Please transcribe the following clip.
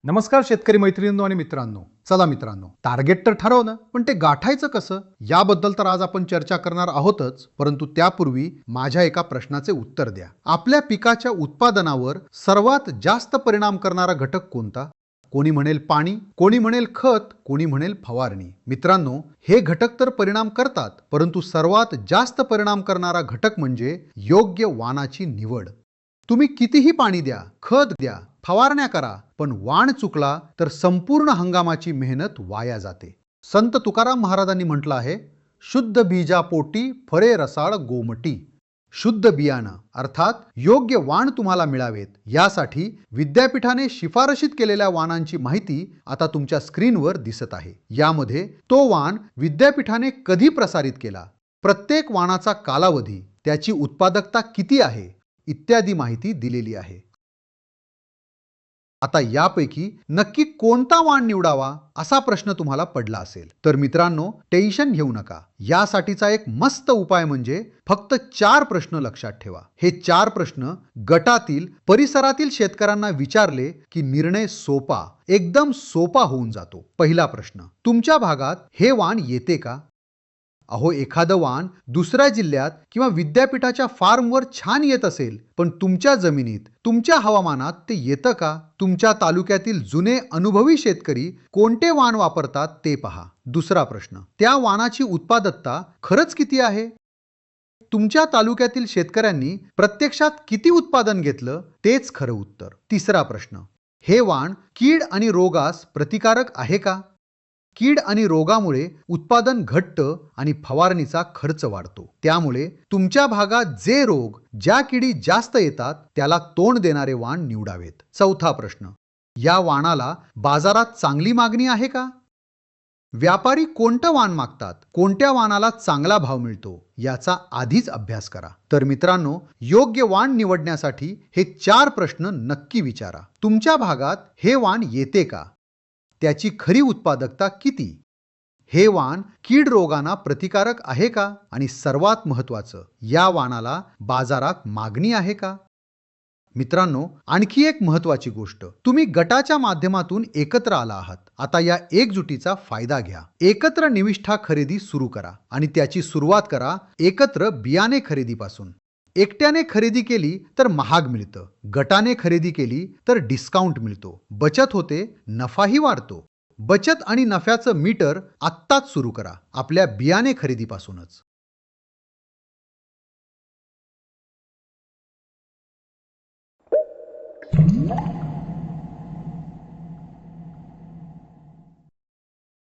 नमस्कार शेतकरी मैत्रिणींनो आणि मित्रांनो. चला मित्रांनो, टार्गेट तर ठरवलं, पण ते गाठायचं कसं याबद्दल तर आज आपण चर्चा करणार आहोतच. परंतु त्यापूर्वी माझ्या एका प्रश्नाचे उत्तर द्या. आपल्या पिकाच्या उत्पादनावर सर्वात जास्त परिणाम करणारा घटक कोणता? कोणी म्हणेल पाणी, कोणी म्हणेल खत, कोणी म्हणेल फवारणी. मित्रांनो, हे घटक तर परिणाम करतात, परंतु सर्वात जास्त परिणाम करणारा घटक म्हणजे योग्य वाणाची निवड. तुम्ही कितीही पाणी द्या, खत द्या, फवारण्या करा, पण वाण चुकला तर संपूर्ण हंगामाची मेहनत वाया जाते. संत तुकाराम महाराजांनी म्हटलं आहे, शुद्ध बीजा पोटी फळे रसाळ गोमटी. शुद्ध बियाणं अर्थात योग्य वाण तुम्हाला मिळावेत यासाठी विद्यापीठाने शिफारशीत केलेल्या वाणांची माहिती आता तुमच्या स्क्रीनवर दिसत आहे. यामध्ये तो वाण विद्यापीठाने कधी प्रसारित केला, प्रत्येक वाणाचा कालावधी, त्याची उत्पादकता किती आहे इत्यादी माहिती दिलेली आहे. आता यापैकी नक्की कोणता वाण निवडावा असा प्रश्न तुम्हाला पडला असेल तर मित्रांनो, टेन्शन घेऊ नका. यासाठीचा एक मस्त उपाय म्हणजे फक्त 4 प्रश्न लक्षात ठेवा. हे 4 प्रश्न गटातील परिसरातील शेतकऱ्यांना विचारले की निर्णय सोपा, एकदम सोपा होऊन जातो. पहिला प्रश्न, तुमच्या भागात हे वाण येते का? अहो, एखादं वाण दुसऱ्या जिल्ह्यात किंवा विद्यापीठाच्या फार्मवर छान येत असेल, पण तुमच्या जमिनीत, तुमच्या हवामानात ते येतं का? तुमच्या तालुक्यातील जुने अनुभवी शेतकरी कोणते वाण वापरतात ते पहा. दुसरा प्रश्न, त्या वाणाची उत्पादकता खरंच किती आहे? तुमच्या तालुक्यातील शेतकऱ्यांनी प्रत्यक्षात किती उत्पादन घेतलं तेच खरं उत्तर. तिसरा प्रश्न, हे वाण कीड आणि रोगास प्रतिकारक आहे का? कीड आणि रोगामुळे उत्पादन घटतं आणि फवारणीचा खर्च वाढतो. त्यामुळे तुमच्या भागात जे रोग, ज्या किडी जास्त येतात त्याला तोंड देणारे वाण निवडावेत. चौथा प्रश्न, या वाणाला बाजारात चांगली मागणी आहे का? व्यापारी कोणतं वाण मागतात, कोणत्या वाणाला चांगला भाव मिळतो याचा आधीच अभ्यास करा. तर मित्रांनो, योग्य वाण निवडण्यासाठी हे 4 प्रश्न नक्की विचारा. तुमच्या भागात हे वाण येते का? त्याची खरी उत्पादकता किती? हे वाण कीड रोगांना प्रतिकारक आहे का? आणि सर्वात महत्त्वाचं, या वाणाला बाजारात मागणी आहे का? मित्रांनो, आणखी एक महत्त्वाची गोष्ट, तुम्ही गटाच्या माध्यमातून एकत्र आला आहात. आता या एकजुटीचा फायदा घ्या. एकत्र निविष्ठा खरेदी सुरू करा आणि त्याची सुरुवात करा एकत्र बियाणे खरेदीपासून. एकट्याने खरेदी केली तर महाग मिळतं, गटाने खरेदी केली तर डिस्काउंट मिळतो, बचत होते, नफाही वाढतो. बचत आणि नफ्याचं मीटर आत्ताच सुरू करा, आपल्या बियाणे खरेदीपासूनच.